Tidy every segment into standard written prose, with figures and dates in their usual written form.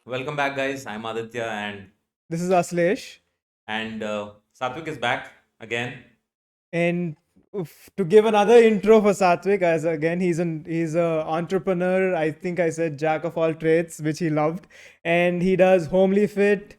Welcome back, guys. I'm Aditya, This is Aslesh. and Satvik is back again. And to give another intro for Satvik, as again he's a entrepreneur. I think I said jack of all trades, which he loved, and he does Homely Fit,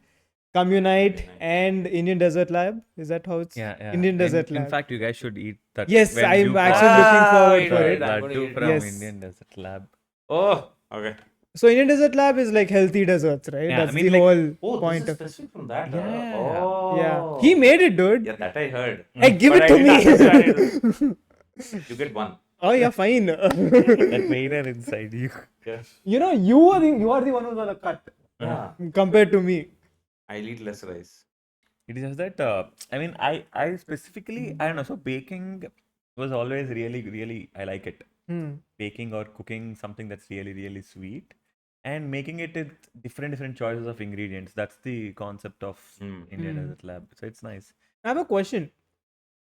Communite, and Indian Desert Lab. Is that how it's Yeah. Indian Desert In Lab? fact, you guys should eat that. Yes, when I'm you actually come. looking forward wait, for wait, it. I'm gonna Laddu eat it. from Yes. Indian Desert Lab. Oh, okay. So Indian Desert Lab is like healthy desserts, right? Yeah, That's I mean, the like- whole Oh, point this is of it. specific from that. Yeah. Oh, Yeah, he made it, dude. Yeah, that I heard. Hey, give But it I to didn't understand me. You get one. Oh yeah, fine. That waiter inside you. Yeah. You are the one who's gonna cut Yeah. compared to me. I'll eat less rice. It is just that. I mean, I specifically, I don't know. So baking was always really. I like it. Baking or cooking something that's really sweet, and making it with different choices of ingredients. That's the concept of Indian Desert Lab. So it's nice. I have a question.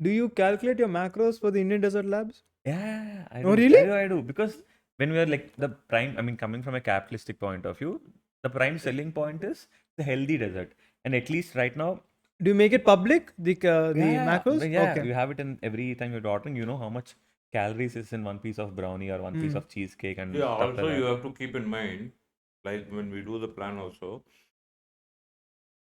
Do you calculate your macros for the Indian Desert Labs? Yeah, I Oh, do. really? I do. Because when we are like the prime, I mean, coming from a capitalistic point of view, the prime selling point is the healthy dessert. And at least right now, Do you make it public, the macros? but yeah, Okay. you have it in every time you're ordering, you know how much calories is in one piece of brownie or one piece of cheesecake and Yeah, stuff also like you that. have to keep in mind, like when we do the plan also,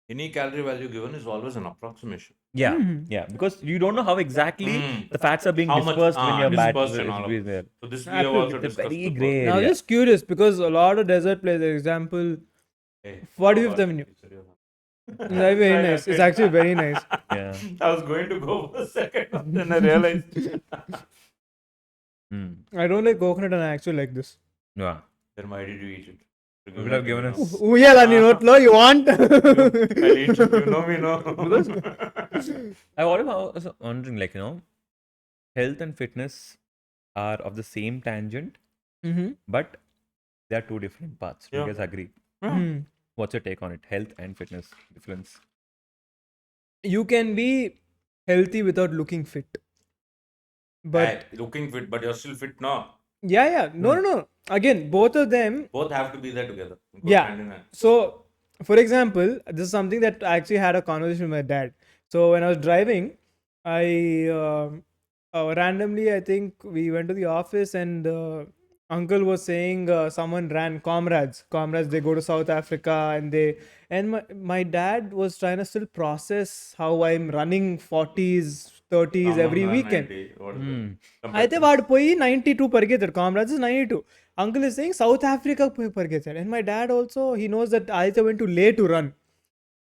any calorie value given is always an approximation. Yeah, Mhm. yeah, because you don't know how exactly the fats are being How much dispersed when you're dispersed and all of batch it. there. So this we Absolutely. have also It's a discussed very before. grey Now, area. just curious because a lot of desert places, example, Hey, what do you God, have the menu? it's very It's very nice. It's actually very nice. Yeah. I was going to go for a second, then I realized. Mm. I don't like coconut and I actually like this. Yeah. Then why did you eat it? You could have given us. Uyala ni notlo, you want? I'll eat it. You know me, no? I was wondering, like, health and fitness are of the same tangent, Mhm. but they are two different paths. Do Yeah. you guys agree? Hmm. What's your take on it? Health and fitness difference? You can be healthy without looking fit. But Hey, looking fit, but you're still fit, no? yeah. No. Again, both of them. Both have to be there together. Go Yeah. hand in hand. So, for example, this is something that I actually had a conversation with my dad. So when I was driving, I randomly, I think we went to the office and uncle was saying someone ran comrades. They go to South Africa and my dad was trying to still process how I'm running 40s, 30s every Common weekend. 90, what is Hmm. it? అయితే వాడు పోయి 92 పరిగెత్తాడు Kamaraj 92 uncle is saying South Africa పోయి పరిగెత్తాడు and my dad also he knows that Aditya went to Leh to run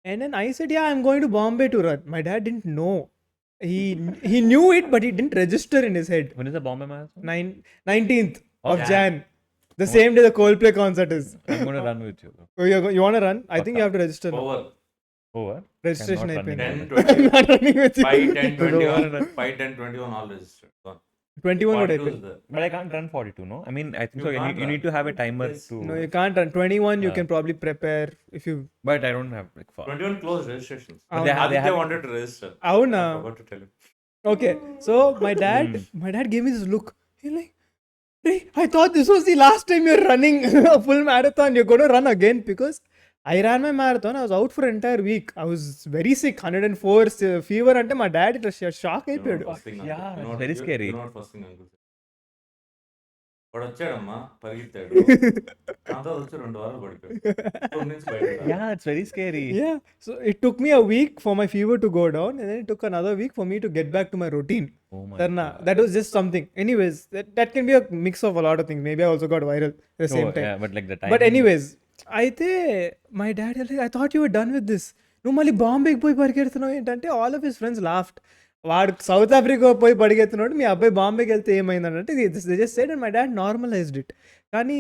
and then I said yeah I'm going to Bombay to run. My dad didn't know. He knew it but he didn't register in his head. When is the Bombay Marathon? 19th of Yeah. Jan, the same day the Coldplay concert is. I'm going to run with you. Oh, you want to run? I think you have to register now. Over. Over. Registration I'm not అయిపోయింది. running. 10, 20. I'm not running with you. 5, 10, don't wanna 21. 5, 10, 21 all registered. Gone. 21 కూడా 42 అయిపోయింది. is there. But I can't run 42, no? I mean, I think You so. You can't need, you need to have a timer Yes. to. No, you can't run. 21 you Yeah. can probably prepare if you But I don't have like far. 21 closed registrations. But they have- Aditya wanted to register. అవునా? I forgot to tell him. Okay, so my dad gave me this look. He's like, hey, I thought this was the last time you're running a full marathon. You're going to run again because I ran my marathon. I was out for an entire week. I was very sick, 104 fever. And my dad it was shock. You know what first thing, Yeah, uncle? You know it's what- very you- scary. You know what first thing uncle said? వాడు వచ్చాడమ్మా పరిగెత్తాడు నాతో వచ్చి 2 వారాలు పడిపోయాడు తొమ్మిది నుంచి బయటకు రా. Yeah, it's very scary. Yeah, so it took me a week for my fever to go down, and then it took another week for me to get back to my routine. Oh my Tarna, God. that was just something. Anyways, that can be a mix of a lot of things. Maybe I also got viral at the same Oh, time. yeah, but like the time. But anyways, అయితే my dad was like, I thought you were done with this. నువ్వు మళ్ళీ బాంబేకి పోయి పరిగెడుతున్నావు ఏంటంటే all of his friends laughed వాడు South Africa పోయి పరిగెత్తున్నాడు మీ అబ్బాయి బాంబేకి వెళ్తే ఏమైందంటే they just said and my dad normalized it కానీ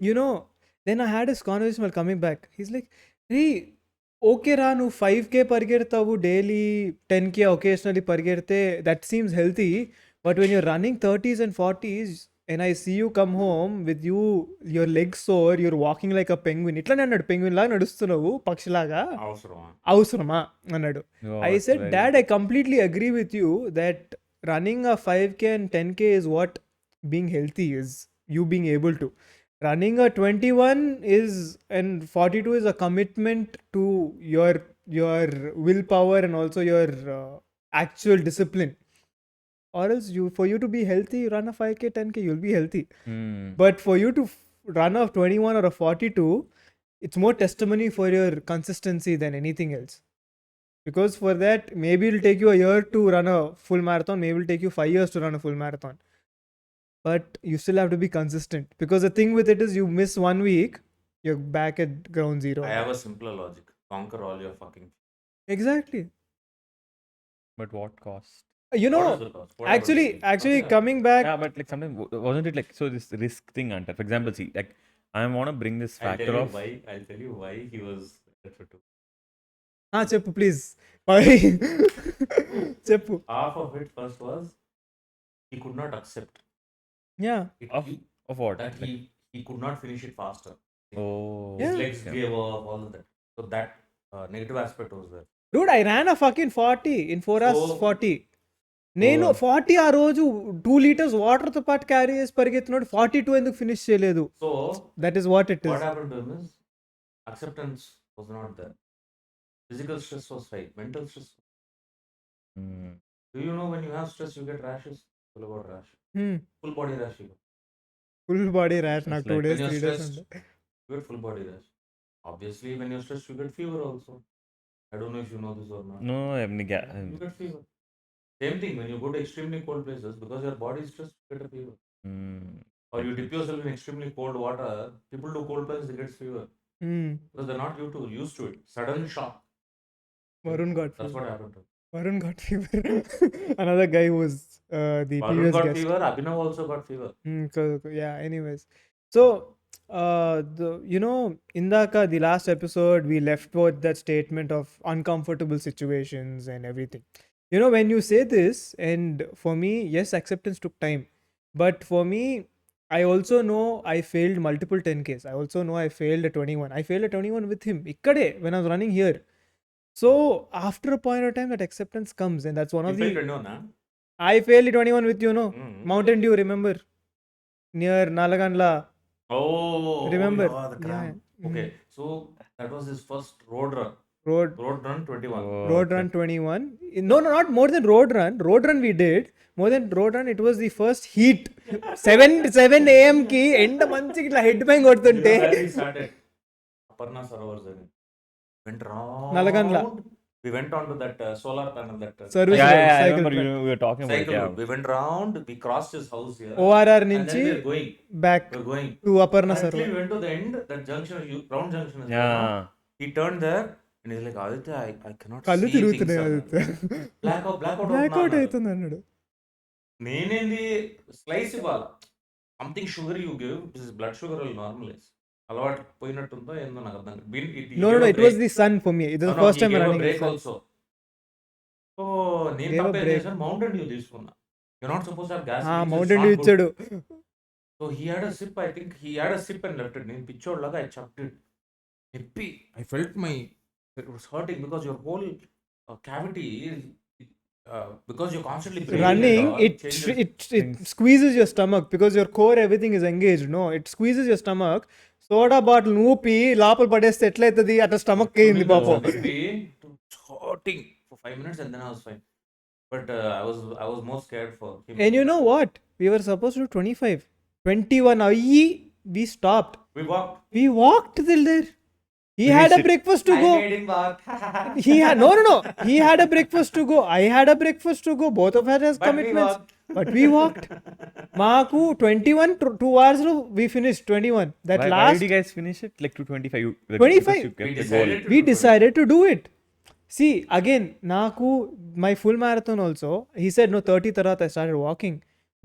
you know then I had this conversation while coming back he's like రీ ఓకే రా నువ్వు 5K పరిగెడతావు డైలీ 10K ఒకేషనలీ పరిగెడితే that seems healthy but when you're running 30s and 40s and I see you come home with your legs sore, you're walking like a penguin. ఇట్లానే అన్నాడు penguin లాగా నడుస్తున్నావు పక్షిలాగా అవసరమా అవసరమా అన్నాడు. Oh, I it's said, very- Dad, I completely agree with you that running a 5K and 10K is what being healthy is. You being able to. Running a 21 is and 42 is a commitment to your willpower and also your actual discipline. Or else for you to be healthy, run a 5K, 10K, you'll be healthy. But for you to run a 21 or a 42, it's more testimony for your consistency than anything else. Because for that, maybe it'll take you a year to run a full marathon, maybe it'll take you 5 years to run a full marathon. But you still have to be consistent. Because the thing with it is you miss 1 week, you're back at ground zero. I have a simpler logic. Conquer all your fucking. Exactly. But what cost? You What know, is the cost? What happened to you? actually Okay. coming back. Yeah, but like sometimes wasn't it like so this risk thing, Anta? For example, see, like I want to bring this I'll factor tell you of why. I'll tell you why he was better too. Cheppu, please. Cheppu. Half of it first was he could not accept Yeah. it, of what? that Like, he could not finish it faster. oh, Yeah. His legs yeah. gave up, all of that. So that negative aspect was there. Dude, I ran a fucking 40 in 4 hours So- 40. నేను Oh. 40 ఆ రోజు 2 liters వాటర్తో పాటు carry చేసి పరిగెత్తినోడు 42 ఎందుకు finish చేయలేదు? So that is what it what is. happened to him is acceptance was not there. Physical stress was high. Mental stress. Mm. Do you know when you have stress you get rashes? Full about rash. Hmm. Full body rash you get. Full body rash నాకు It's 2 like days when 3 you're days stressed, ఉండే. you get full body rash. Obviously when you're stressed you get fever also. I don't know if you know this or not. No, I have any You get fever. Same thing when you go to extremely cold places because your body is stressed, you get a fever. Or you dip yourself in extremely cold water. People do cold places, they get fever Hmm. because they're not used to it. Sudden shock. Varun got That's what happened to him. Varun got fever. Another guy was the Varun previous got guest. fever. Abhinav also got fever. Yeah, anyways. So, indaka, the last episode, we left with that statement of uncomfortable situations and everything. When you say this, and for me, yes, acceptance took time. But for me, I also know I failed multiple 10Ks. I also know I failed at 21. I failed at 21 with him. Ikkade, when I was running here. So, after a point of time, that acceptance comes. And that's one You of failed the... 21, huh? I failed at 21 with you, no? Mm. Mountain Dew, remember? Near Nalagandla. Oh, Remember? yeah, the cramp. Yeah. Okay, so that was his first road run. Road Road run 21. run 21. No, not more than road run. Road run we did. More than road run, it was the first heat. 7 a.m. ki end manchi itla head bang You know kodutunte. where we started? Aparna Sarovar journey. Went round. Nalagandla. We went on to that solar panel. That Service Yeah, road, I cycle remember track. we were talking about it. cycle Yeah. route. We went round. We crossed his house here. ORR and then nunchi we are going. back We're going. to Aparna Actually, Sarovar. we went to the end. That junction, round junction is there. no? Yeah. He turned there and he's like, Aditya, I cannot కళ్ళు see things. తిరుగుతున్నాయి అన్నాడు. అది. Blackout black out అవుతుంది అన్నాడు. నేనేంది slice ఇవ్వాలి something sugar you give blood sugar will normalise అలవాటు పోయినట్టుందో ఏందో నాకు అర్థం కాదు. No, it was the sun for me. It was the first time running. in break sun. Also so నేను Gave a తప్పేం break. చేశాను మౌంటైన్ డ్యూ తీసుకున్నా you not suppose have gas Mountain Dew ఇచ్చాడు. So he had a sip I think he had a sip and left it నేను పిచ్చోడ్లాగా I chugged it నొప్పి I felt my it was hurting because your whole cavity because you're constantly breathing Running, and all, it changes. squeezes your stomach because your core, everything is engaged. No, it squeezes your stomach. Soda bottle నూపి లోపల పడేస్తే ఎట్లయితుంది అట్లా stomach అయింది పాపం. Hurting for 5 minutes and then I was fine. But I was more scared for him. And you know what? We were supposed to do 25. 21 అయ్యి we stopped. We walked till there. He Finish had a it. breakfast to I go. made him walk. He had no. He had a breakfast to go. I had a breakfast to go. Both of us has But we commitments. walked. But we walked. Maku 21 2 hours lo we finished 21. That Why last did you guys finish it? Like to 25? 25. You kept We the goal. decided we decided to do it. See, again, Naku, my full marathon also, he said, no, 30 tarat I started walking.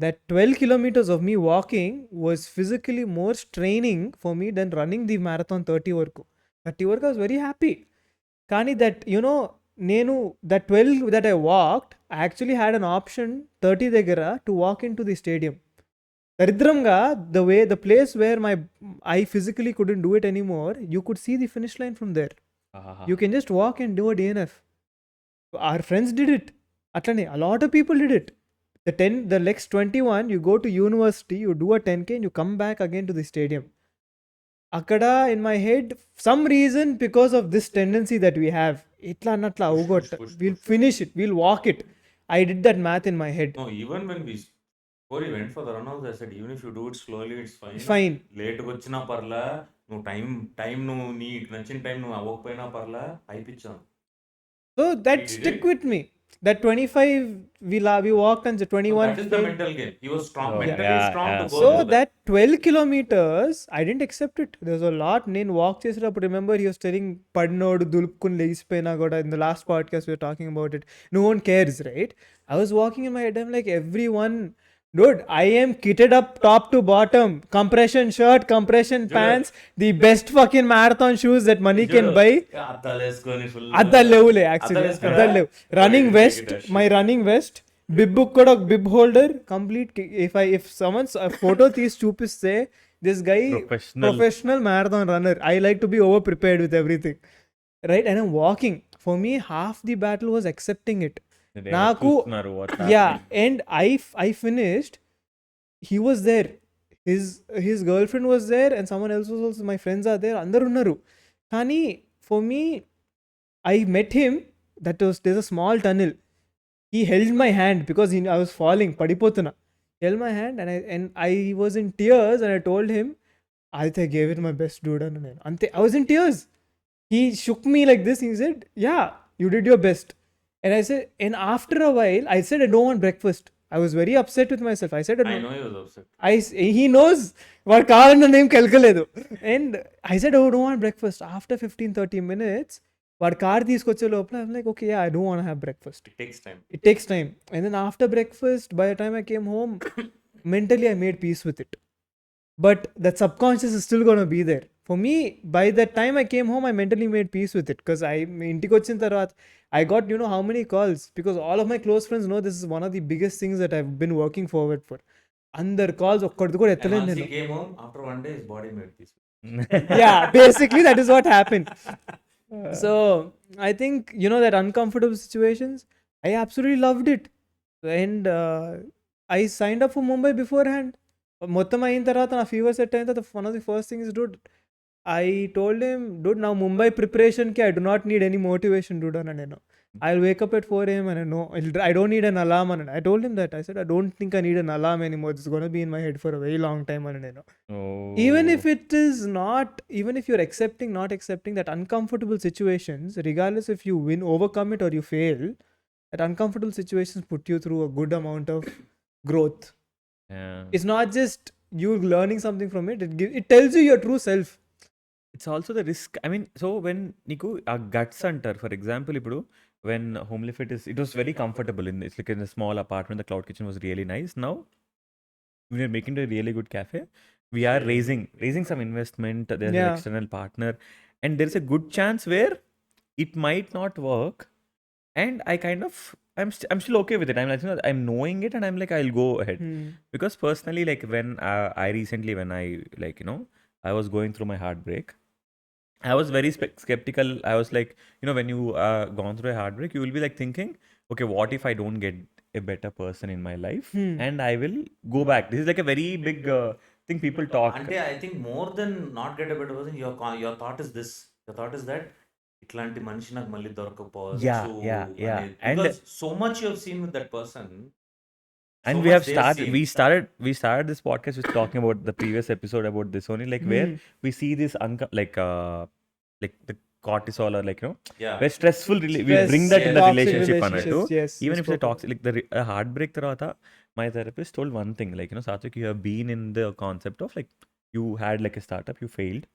That 12 kilometers of me walking was physically more straining for me than running the marathon 30 varaku. 30 varaku I was very happy. Kani that, that 12 that I walked, I actually had an option 30 దగ్గర to walk into the stadium. Daridramga, the place where I physically couldn't do it anymore, you could see the finish line from there. You can just walk and do a DNF. Our friends did it. Atlane, a lot of people did it. the next 21, you go to university, you do a 10K and you come back again to the stadium. Akada in my head, some reason, because of this tendency that we have, itla annatla avugottu, we'll finish it, we'll walk it. I did that math in my head. No, even when before he went for the run also, I said, even if you do it slowly, it's fine. Fine. లేట్గా వచ్చినా పర్లా, నువ్వు time నువ్వు నీకు నచ్చిన time నువ్వు అవ్వకపోయినా పర్లా, అయిపించాను. So that He stick did. with me. That 25, we walked and the 21. That is the mental game. He was strong, Oh, mentally yeah, strong yeah. to go So through that. that 12 kilometers, I didn't accept it. There was a lot. నేను walk చేసేటప్పుడు, remember he was telling పడినోడు దులుపుకుని లేచిపోయినా కూడా, in the last podcast we were talking about it. No one cares, right? I was walking in my head, I'm like, everyone, dude, I am kitted up top to bottom. Compression shirt, compression pants, the best fucking marathon shoes that money can buy. అద్దాలు వేసుకొని full అద్దాలు లేవులే actually, అద్దాలు వేసుకురా? అద్దాలు లేవు. Running vest, my running vest, bib కూడా ఒక bib holder, complete. If someone's photo తీసి చూపిస్తే, this guy professional marathon runner. I like to be over prepared with everything, right? And I'm walking. For me half the battle was accepting it. నాకు and I finished. He was there, his girlfriend was there, and someone else was also, my friends are there, andaru unnaru. Kani for me, I met him, there's a small tunnel. He held my hand because I was falling, padipotuna. Held my hand and I was in tears, and I told him, I gave it my best, dude. Ante I was in tears. He shook me like this. He said, yeah, you did your best. And I said, and after a while, I said, I don't want breakfast. I was very upset with myself. I said, I know he was upset. He knows what కావాలన్న నేను కెలకలేదు. And I said, oh, don't want breakfast. After 15-30 minutes, వాడు car తీసుకొచ్చే లోపల, I'm like, okay, yeah, I don't want to have breakfast. It takes time. And then after breakfast, by the time I came home, mentally I made peace with it. But that subconscious is still going to be there. For me, by that time I came home, I mentally made peace with it. Because ఇంటికి వచ్చిన తర్వాత, I got, how many calls? Because all of my close friends know this is one of the biggest things that I've been working forward for. అందరు calls ఒక్కడిది కూడా And ఎత్తలేను once నేను. he came home, after one day, his body made peace. Yeah, basically that is what happened. So I think, that uncomfortable situations, I absolutely loved it. And I signed up for Mumbai beforehand. మొత్తం అయిన తర్వాత నా fever set అయిన తర్వాత, one of the first things, dude, I told him, dude, now Mumbai preparation ki I do not need any motivation, dude. I'll wake up at 4 a.m. and I don't need an alarm. And I told him that. I said, I don't think I need an alarm anymore. It's going to be in my head for a very long time. Even if it is not, even if you're not accepting that uncomfortable situations, regardless if you overcome it or you fail, that uncomfortable situations put you through a good amount of growth. Yeah. It's not just you learning something from it. It tells you your true self. It's also the risk. I mean, so when Niku guts hunter, for example, ipudu, when Homely Fit it was very comfortable it's like in a small apartment. The cloud kitchen was really nice. Now we are making it a really good cafe. We are raising some investment. There's an external partner, and there's a good chance where it might not work. And I'm still okay with it. I'm knowing it, and I'm like, I'll go ahead. Because personally, like when I recently, when I I was going through my heartbreak, I was very skeptical. I was like, when you gone through a heartbreak, you will be like thinking, okay, what if I don't get a better person in my life, and I will go back. This is like a very big thing people talk. Ante, I think more than not get a better person, your thought is this. Your thought is that ఇట్లాంటి మనిషి నాకు మళ్ళీ దొరకకపోవచ్చు. Yeah. And because so much you have seen with that person. And so we much have they've started. seen. We started this podcast with talking about the previous episode about this only, like where we see this like the cortisol, or like Yeah. where stressful. We Stress, bring that in the toxic relationship, relationships, yes, even we if it's a spoke toxic, like a heartbreak tarvata, my therapist told one thing, like Satvik, you have been in the concept of like you had like a startup, you failed.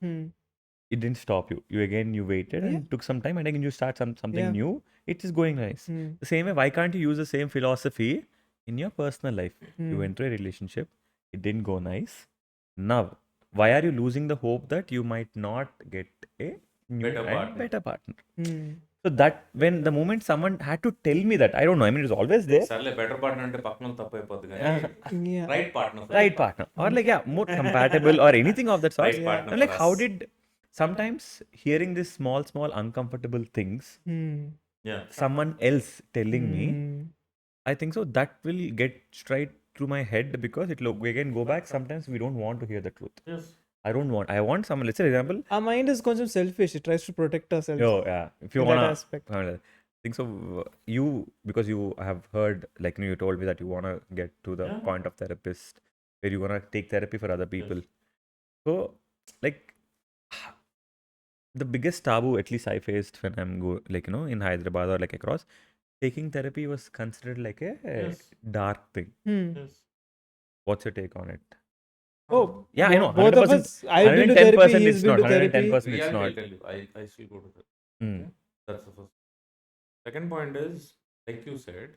It didn't stop you. You waited and it took some time, and again you start something new. It is going nice. The same way, why can't you use the same philosophy in your personal life? You went through a relationship, it didn't go nice. Now, why are you losing the hope that you might not get a new better partner? So that when the moment someone had to tell me that, I don't know, I mean, it was always there. సర్లే better partner అంటే పక్కన తప్పు అయిపోద్ది కానీ Yeah. Right partner. Right partner, or like more compatible, or anything of that sort. Right partner I'm like, for how us. did sometimes hearing these small uncomfortable things, Yeah. someone else telling me, I think so. That will get straight through my head because it will again go back. Sometimes we don't want to hear the truth. Yes. I want someone, let's say, example. Our mind is కొంచెం selfish. It tries to protect ourselves Oh, yeah. If you in that wanna, aspect. think so. You, because you have heard, like, you told me that you wanna get to the Yeah. point of therapist where you wanna take therapy for other people. Yes. So, like, the biggest taboo, at least I faced when I'm like, in Hyderabad or like across, taking therapy was considered like a Yes. dark thing. Yes. What's your take on it? Oh, Yeah, I know. both of 100%. us. I've been to therapy. 110% He's it's been not. to therapy. 110% it's Reality, I'll not. tell you. I still go to that. Hmm. Okay? That's the first. Second point is, like you said,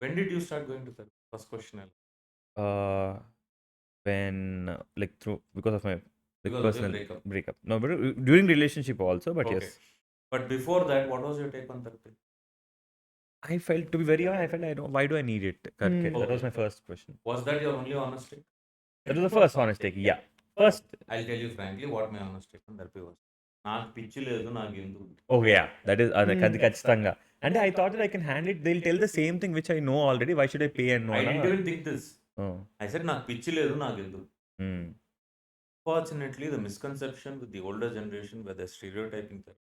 when did you start going to therapy? First question. Uh, when like through because of my like Because of your personal breakup. No, but during relationship also. But Okay. yes, But before that, what was your take on therapy? I felt, to be very honest, I felt, I don't. Why do I need it? Okay, that was Okay. my first question. Was that your only honest take? That was the first honest take. Yeah, first. I'll tell you frankly what my honest take on therapy was. నాకు పిచ్చి లేదు నాకు ఎందుకు Oh yeah, that is అది ఖచ్చితంగా. And I thought that I can handle it. They'll tell the same thing which I know already. Why should I pay and know? I didn't even think this. Oh. I said నాకు పిచ్చి లేదు నాకు ఎందుకు. Hmm. Fortunately, the misconception with the older generation where they're stereotyping therapy.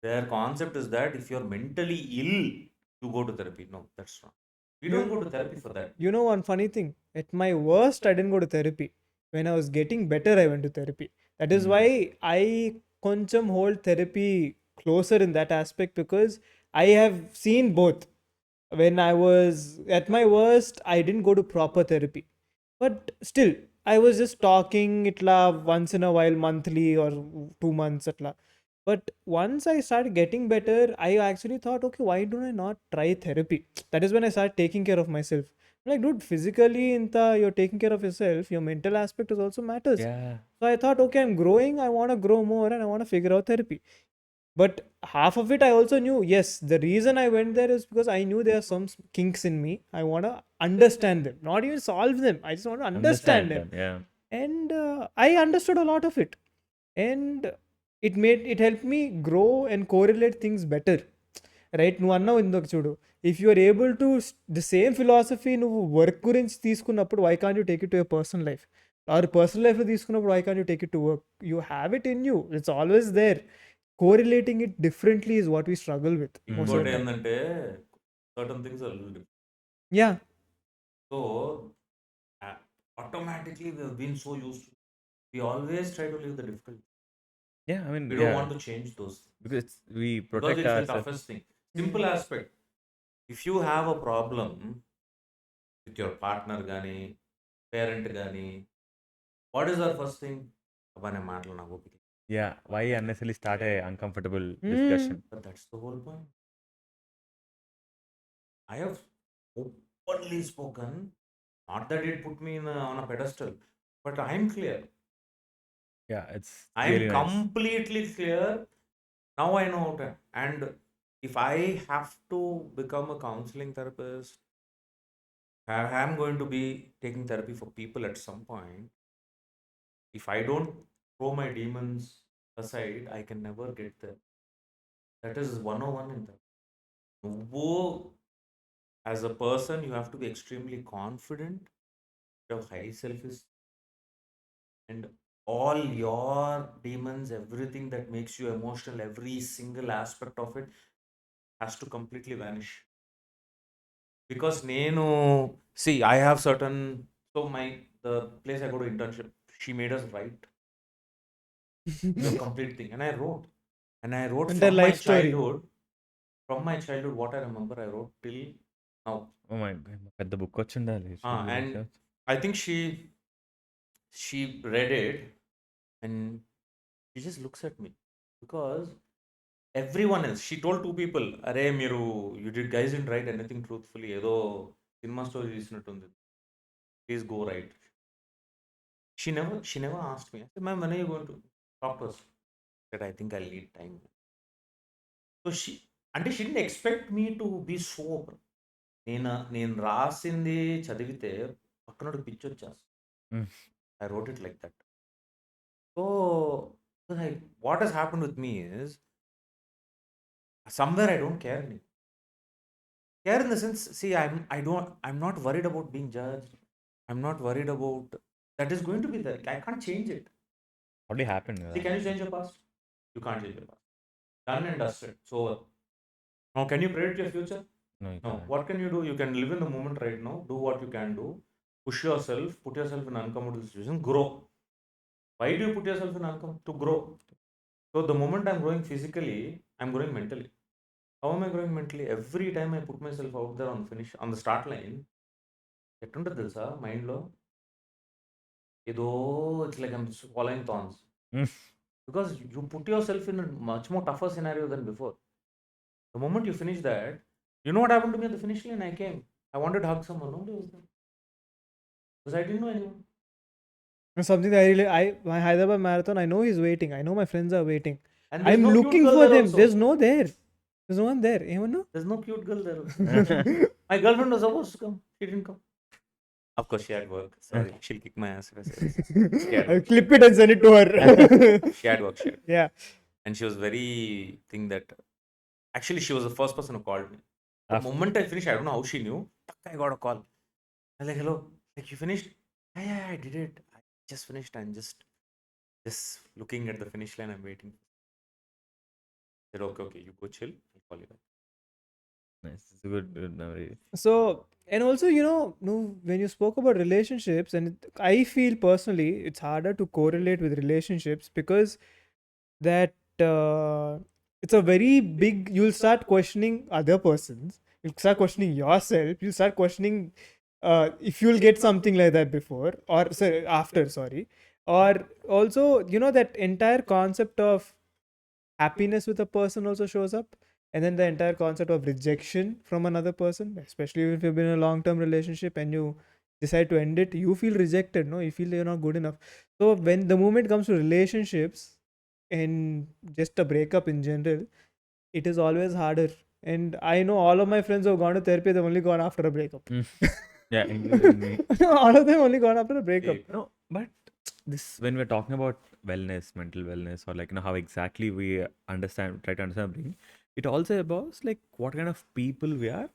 Their concept is that if you're mentally ill, you go to therapy. No, that's wrong. We don't go to therapy for that. You know one funny thing? At my worst, I didn't go to therapy. When I was getting better, I went to therapy. That is why I కొంచెం hold therapy closer in that aspect, because I have seen both. When I was at my worst, I didn't go to proper therapy. But still, I was just talking itla once in a while, monthly or 2 months atla. But once I started getting better, I actually thought, okay, why don't I not try therapy? That is when I started taking care of myself. Like, dude, physically you're taking care of yourself, your mental aspect is also matters. Yeah. So I thought, okay, I'm growing, I want to grow more and I want to figure out therapy. But half of it I also knew, yes, the reason I went there is because I knew there are some kinks in me. I want to understand them, not even solve them. I just want to understand them. Yeah. And I understood a lot of it, and it helped me grow and correlate things better. Right, నువ్వు అన్నావు ఇందుకు చూడు, if you are able to the same philosophy నువ్వు work గురించి తీసుకున్నప్పుడు, why can't you take it to your personal life, or personal life తీసుకున్నప్పుడు why can't you take it to work? You have it in you, it's always there. Correlating it differently is what we struggle with most of ఇంకోటి the time. ఏంటంటే certain things are little different. Yeah. So automatically we have been so used to, we always try to leave the difficult. Yeah, I mean, We don't want to change those things. because we Because protect it's the ourselves. toughest thing. Simple aspect. If you have a problem with your partner gani, parent gani, what is our first thing? అబ్బా నేను మాటలు నాకు ఓపిక లేదు. Yeah, why unnecessarily start a uncomfortable discussion? But that's the whole point. I have openly spoken, not that it put me on a pedestal, but I'm clear. Yeah, it's I'm really nice. completely clear. Now I know how to. And if I have to become a counseling therapist, I'm going to be taking therapy for people at some point. If I don't throw my demons aside, I can never get there. That is 101 in that. As a person, you have to be extremely confident, you have high self-esteem, and all your demons, everything that makes you emotional, every single aspect of it has to completely vanish. Because నేను see, I have certain, so the place I go to internship, she made us write the complete thing, and I wrote And from their my life story. childhood what I remember, I wrote till now. Oh my god, పెద్ద book వచ్చి ఉండాలి. And I think she read it and she just looks at me, because everyone else, she told two people, అరే మీరు you guys didn't write anything truthfully, ఏదో cinema story తీసినట్టుంది, please go write. She never asked me. I said, ma'am, when are you going to talk to us? That I think I'll need time. So she didn't expect me to be so open. నేను రాసింది చదివితే పక్కనోడికి పిచ్చి వచ్చేస్తుంది. I wrote it like that. So what has happened with me is somewhere I don't care anymore. Care in the sense, see, I'm not worried about being judged. I'm not worried about that is going to be there. I can't change it. Already happened. See, can you change your past? You can't change your past. Done and dusted. It's over. Now, can you predict your future? No, you No. can't. What can you do? You can live in the moment right now. Do what you can do. Push yourself. Put yourself in uncomfortable situation. Grow. Why do you put yourself in uncomfortable? To grow. So the moment I'm growing physically, I'm growing mentally. How am I growing mentally? Every time I put myself out there on the start line, ఎట్టుంటుంది తెలుసా మైండ్లో ఏదో it's like I'm following థాన్స్ because you put yourself in a much more tougher scenario than before. The moment you finish that, you know what happened to me at the finish line? I came. I wanted to hug someone. Nobody was there. Because I didn't know anyone. It's something that my Hyderabad marathon, I know he's waiting. I know my friends are waiting. And there's I'm no cute looking girl for there them. also. There's no there. There's no one there. Even no? There's no cute girl there also. My girlfriend was supposed to come. She didn't come. Of course, she had work. Sorry, she'll kick my ass if I say this. She had I'll work. clip it and send it to her. She had work. She had. Yeah. And she was very thing that actually she was the first person who called me. The moment I finished, I don't know how she knew. I got a call. I was like, hello, like you finished? Yeah, I did it. I just finished. I'm just looking at the finish line. I'm waiting. I said, okay, you go chill. I'll call you back. Nice. It's a good memory. So, and also, no, when you spoke about relationships, and I feel personally it's harder to correlate with relationships because that it's a very big, you'll start questioning other persons, you'll start questioning yourself, you'll start questioning if you'll get something like that before or sorry, after, sorry. Or also, that entire concept of happiness with a person also shows up, and then the entire concept of rejection from another person, especially if you've been in a long-term relationship and you decide to end it, you feel rejected, no, you feel you're not good enough. So when the moment comes to relationships and just a breakup in general, it is always harder. And I know all of my friends who have gone to therapy, they've only gone after a breakup. Yeah, including me. All of them only gone after a breakup. No, but this when we're talking about wellness, mental wellness, or like how exactly we try to understand brain, it also about like what kind of people we are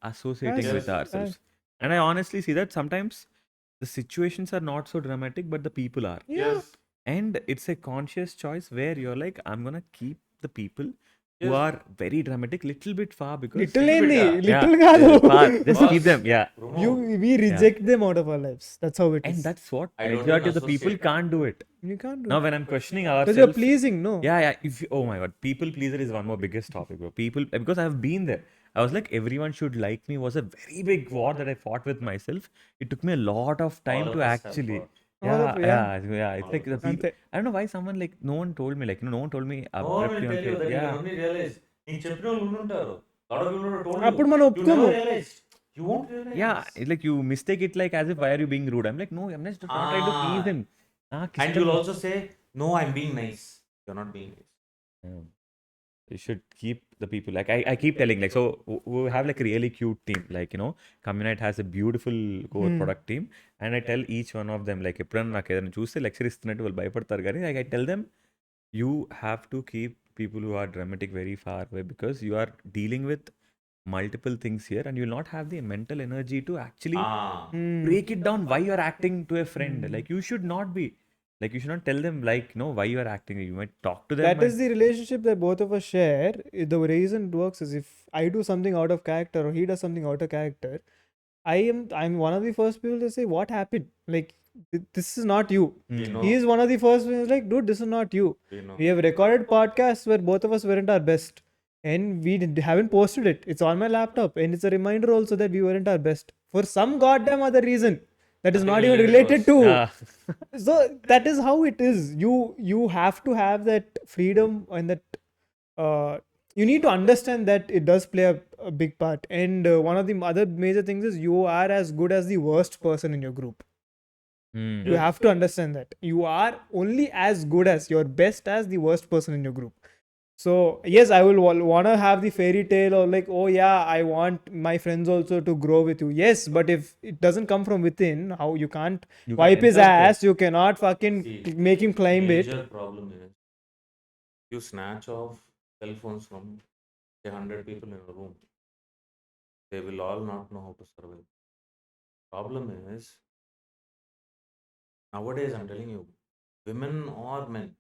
associating Yes, with Yes. ourselves. And I honestly see that sometimes the situations are not so dramatic, but the people are. Yeah. Yes. And it's a conscious choice where you're like, I'm gonna keep the people who Yes. are very dramatic little bit far because Little Little ఏంది bit, little yeah, కాదు far, just keep Boss, them, yeah. you remove. we reject them out of our lives. That's how it And is. that's what I don't majority even of the people associate. can't do it. You can't do Now it when I'm questioning because you're ourselves, pleasing, no. yeah, if you, oh my god, people pleaser is one more biggest topic, bro. People, because I've been there. I was like, everyone should like me was a very big war that I fought with myself. It took me a lot of time All to of us have actually, fought. All of yeah. It's All like of the us. people. అంతే I don't know why someone like no one told me like no one told me No one will abruptly on tell you face. that you Yeah, can only realize. నీకు చెప్పిన వాళ్ళు ఉండుంటారు. Lot of people would have told you. అప్పుడు మనం You ఒప్పుకోము never realized. You won't realize. yeah. It's like you mistake it like as if why are you being rude? I'm like no, I'm just not trying to please Ah. him. And you'll also say, no, I'm being nice. You're not being nice. Yeah. You should keep the people like I keep telling like so we have like a really cute team like Communite has a beautiful core product team and I tell each one of them like ఎప్పుడన్నా నాకు ఏదైనా చూస్తే lecture ఇస్తున్నట్టు వాళ్ళు భయపడతారు కానీ like I tell them you have to keep people who are dramatic very far away because you are dealing with multiple things here and you will not have the mental energy to actually Ah. break it down why you are acting to a friend like you should not be like you should not tell them like why you are acting you might talk to them that is the relationship that both of us share. The reason it works is if I do something out of character or he does something out of character, I'm one of the first people to say what happened, like this is not you. You know. He is one of the first ones like, dude, this is not you. You know. We have recorded podcasts where both of us weren't our best and we haven't posted it. It's on my laptop and it's a reminder also that we weren't our best for some goddamn other reason that is Nothing not even related related to. yeah. So that is how it is. You have to have that freedom and that you need to understand that it does play a big part. And one of the other major things is you are as good as the worst person in your group. You Yes. have to understand that you are only as good as your best as the worst person in your group. So yes, I will want to have the fairy tale or like, oh yeah, I want my friends also to grow with you. Yes, but if it doesn't come from within, how you can't You can wipe his enter ass, you cannot fucking See, make him climb it. Major problem is you snatch off cell phones from 100 people in a room. they will all not know how to survive. Problem is, nowadays I'm telling you, women or men,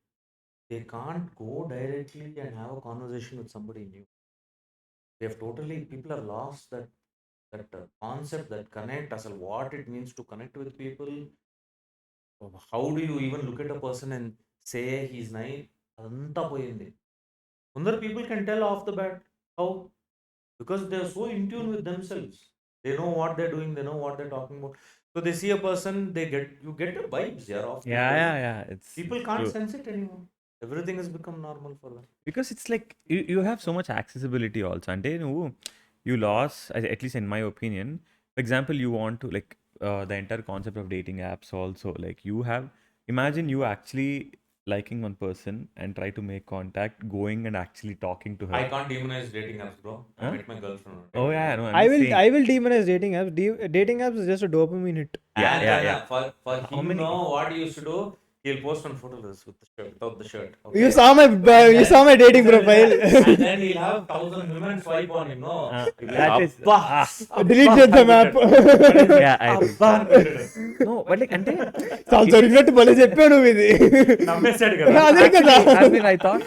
they can't go directly and have a conversation with somebody new. They have totally, people have lost that concept, that connect, as well what it means to connect with people. How do you even look at a person and say he's nice? అదంతా పోయింది. Other people can tell off the bat. How? Because they're so in tune with themselves. They know what they're doing, they know what they're talking about. So they see a person, you get the vibes, yeah, of people. Yeah. People It's can't true. sense it anymore. Everything has become normal for them. Because it's like you have so much accessibility also. And you lost, at least in my opinion, for example, you want to like the entire concept of dating apps also. Like you have, imagine you actually liking one person and try to make contact, going and actually talking to her. I can't demonize dating apps, bro. I Huh? met my girlfriend. Oh yeah, no, I'm I just will saying. I will demonize dating apps. Dating apps is just a dopamine hit. Yeah. For How him, many- know what he used to do. He'll post one photo with the shirt, without the shirt. Okay? You saw my dating profile. And then he'll have 1,000 women swipe on him. No, He'll be like, that is "Abba, Delete the map. yeah, I do. అబ్బా అనుకుంటాడు. No, but like అంటే చాలా జరిగినట్టు భలే చెప్పావు నువ్వు ఇది. నమ్మేశాడు కదా. అదే కదా. I mean, I thought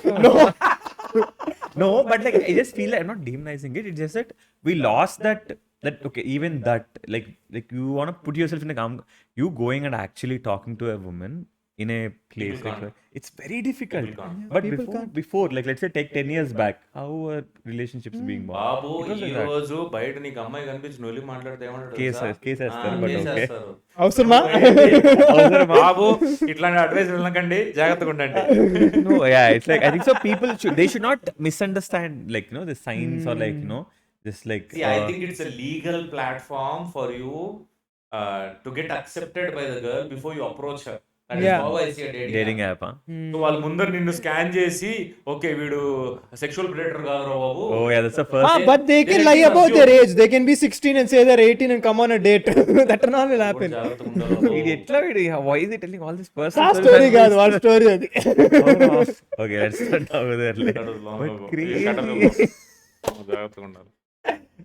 no, but like I just feel like I'm not demonizing it. It's just that we lost that okay, even that like you want to put yourself in a you going and actually talking to a woman in a place People like can't. it's very difficult. People can't. But People before can't. before like let's say take 10 years back, how were relationships being born? Babu It was ఈ like that. రోజు బయట నీకు అమ్మాయి కనిపించి నొల్లి మాట్లాడితే ఏమంటాడు case- తెలుసా? కేసేస్తారు, ఆ, but okay. కేసేస్తారు. అవసరమా? అవసరమా? బాబు ఇట్లాంటి అడ్వైస్ వినకండి, జాగ్రత్తగా ఉండండి. No, yeah, it's like I think so. People they should not misunderstand like the signs or like just like See, I think it's a legal platform for you to get accepted by the girl before you approach her. That is Yeah. how I see a dating dating app. app. Huh? So వాళ్ళు ముందర నిన్ను scan చేసి okay వీడు sexual predator కాదురా బాబు. Oh yeah, that's the first. But they can They lie can about assume. their age. They can be 16 and say they're 18 and come on a date. That and all will happen. జాగ్రత్తగా ఉండాలి బాబు. ఇది ఎట్లా why is he telling all this ఆ personal story కాదు, వాడి story అది. Okay, let's start over there. That was long But ago. crazy. Shut up, bro. జాగ్రత్తగా ఉండాలి.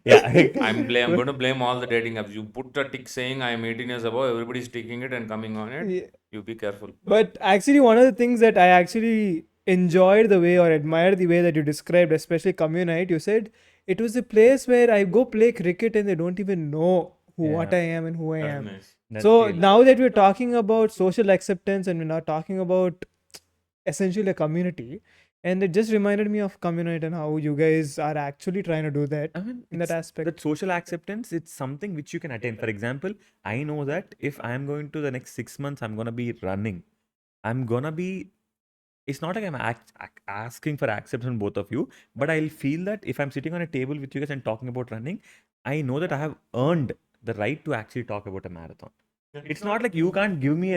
Yeah. I'm going to blame all the dating apps. You put a tick saying I am 18 years above, everybody's taking it and coming on it. Yeah. You be careful. But actually, one of the things that I actually enjoyed the way or admired the way that you described, especially Communite, you said it was a place where I go play cricket and they don't even know what I am and who I That's am. nice. That's So real. now that we're talking about social acceptance and we're now talking about essentially a community, and it just reminded me of Communite and how you guys are actually trying to do that I mean, in that aspect. that social acceptance, it's something which you can attain. For example, I know that if I'm going to the next 6 months, I'm gonna be running. I'm gonna be. It's not like I'm asking for acceptance from both of you, but I'll feel that if I'm sitting on a table with you guys and talking about running, I know that I have earned the right to actually talk about a marathon. It's not like you can't give me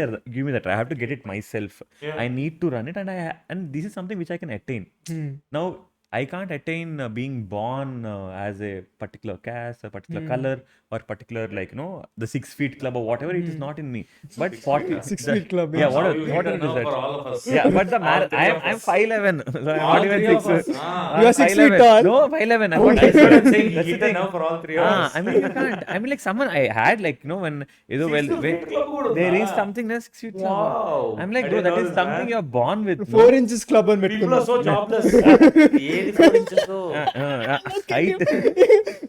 that. I have to get it myself. Yeah. I need to run it, and this is something which I can attain. Now I can't attain being born as a particular caste, a particular color, or particular like the 6 feet club or whatever. It is not in me. But 40 6 feet club. Yeah, Now what you what hit a is nerve that? for all of us. Yeah, but the All three of I'm us. 5'11", so I'm All not even three of 6. us. Ah. You are 6 feet 5'11". tall. No, 5'11". I'm not That's what I'm saying. That's He the hit a thing. nerve for all three of us. I mean, you can't. I mean, like someone I had like when Six feet club కూడా there ఉందా? is something that's 6 feet. Wow. I'm like, I bro, didn't that know is this, something man. you're born with. 4 inches club and People are so jobless. ఏది 4 inches? Height.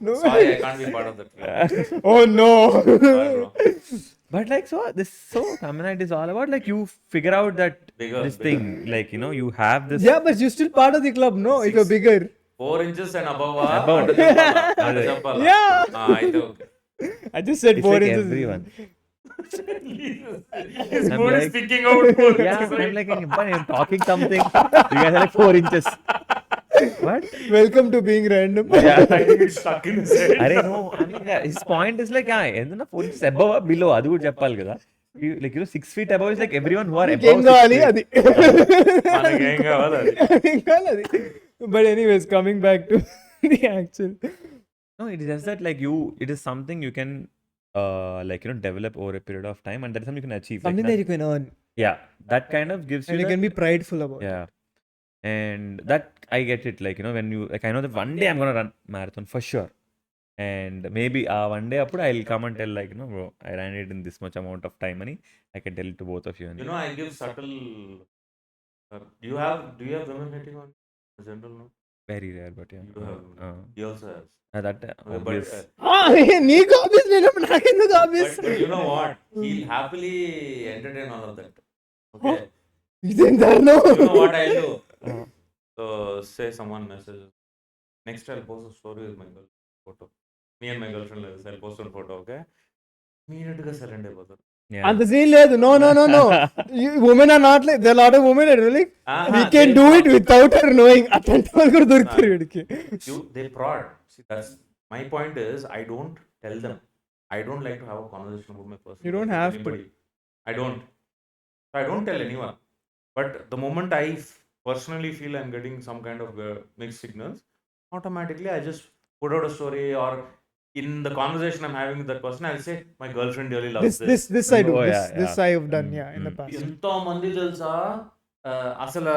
No. Sorry, I can't be part of that. Oh no. Sorry, bro. But like Communite is all about like you figure out that Bigger, this thing like you have this. Yeah, but you're still part of the club, no? If you're bigger. 4 inches and above. Above. చెప్పాలా? Yeah. అయితే okay. I just said It's 4 like inches. everyone. His I'm mood is like- sticking out. 4 Yeah, inches. I'm like, I'm talking something. You guys are like 4 inches. What? Welcome to being random. Yeah. I think it's stuck in his head. అరే no, I mean, his point is like ఏదైనా 4 inches above or below అది కూడా చెప్పాలి కదా. Like 6 feet above is like everyone who are ఏం above 6 కావాలి feet. అది. మనకేం కావాలి అది? ఏం కావాలి అది. But anyways, coming back to the actual. No, it is just that like it is something you can like develop over a period of time, and that is something you can achieve. Something like that you can earn. yeah, that kind of gives And you you that, can be prideful about. yeah. And that I get it, like when you like I know that one day I'm gonna run marathon for sure, And maybe one day appudu I'll come and tell like, bro, I ran it in this much amount of time అని I can tell it to both of you. You know, I give subtle. Do you have women hitting on general? No, Very rare, but yeah. you have. He also has. That Okay, obvious. నీకు office లేనప్పుడు నాకెందుకు office? But you know what? He'll happily entertain all of that. Okay. ఇదేం దారుణం. You know what I'll do? So say someone messages. Next I'll post a story with my girlfriend photo. Me and my girlfriend like this. I'll post one photo. Okay. Immediately silent అయిపోతారు. Yeah. అంత scene లేదు. No women are not like, there are lot of women are like we can do it without her knowing. అట్లాంటి వాళ్ళు కూడా దొరుకుతారు వీడికి. They prod. See, that's my point is I don't tell them. I don't like to have a conversation about my personal You don't life have with to. anybody. I don't tell anyone. But the moment I personally feel I'm getting some kind of mixed signals, automatically I just put out a story, or in the conversation I'm having with that person, I'll say my girlfriend really loves This I do. Oh, This yeah. I have done, yeah, in the past. ఎంతో మంది తెలుసా అసలు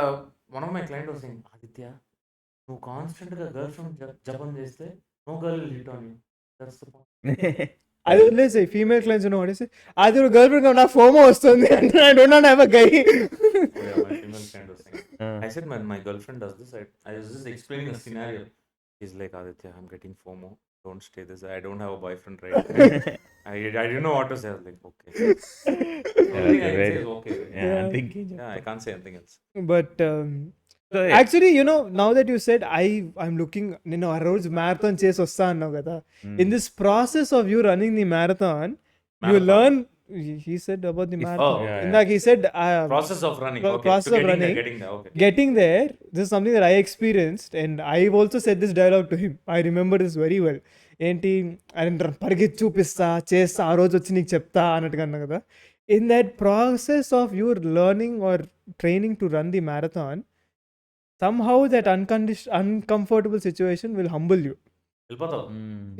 one of my client was saying, Aditya నువ్వు constant గా girl friend జపం చేస్తే no girl will hit on you. That's the point. I always say female clients, you know what I say? అది ఒక గర్ల్ ఫ్రెండ్ నా ఫోమో వస్తుంది అంటే I do not have a guy. Yeah, my female client was saying. I said my girlfriend does this. I was just explaining a scenario. He's like, Aditya, I'm getting FOMO. Don't stay this. I don't have a boyfriend right now. I didn't know what to say. I was like, okay. Only I can say is okay. Yeah, I'm thinking. Yeah, I can't say anything else. But So, yeah. actually, you know, now that you said, I'm looking, నేను ఆ రోజు marathon చేసి వస్తా అన్నావు కదా. In this process of you running the marathon, you learn. He said about the marathon. Oh, yeah. Indak he said Process of running. Okay. process So of running. Getting there. Okay. Getting there, this is something that I experienced, and I've also said this dialogue to him. I remember this very well. ఏంటి ఆయన పరిగెత్తి చూపిస్తా చేస్తా ఆ రోజు వచ్చి నీకు చెప్తా అన్నట్టుగా అన్నా కదా. In that process of you learning or training to run the marathon, somehow that uncomfortable situation will humble you. వెళ్ళిపోతావు.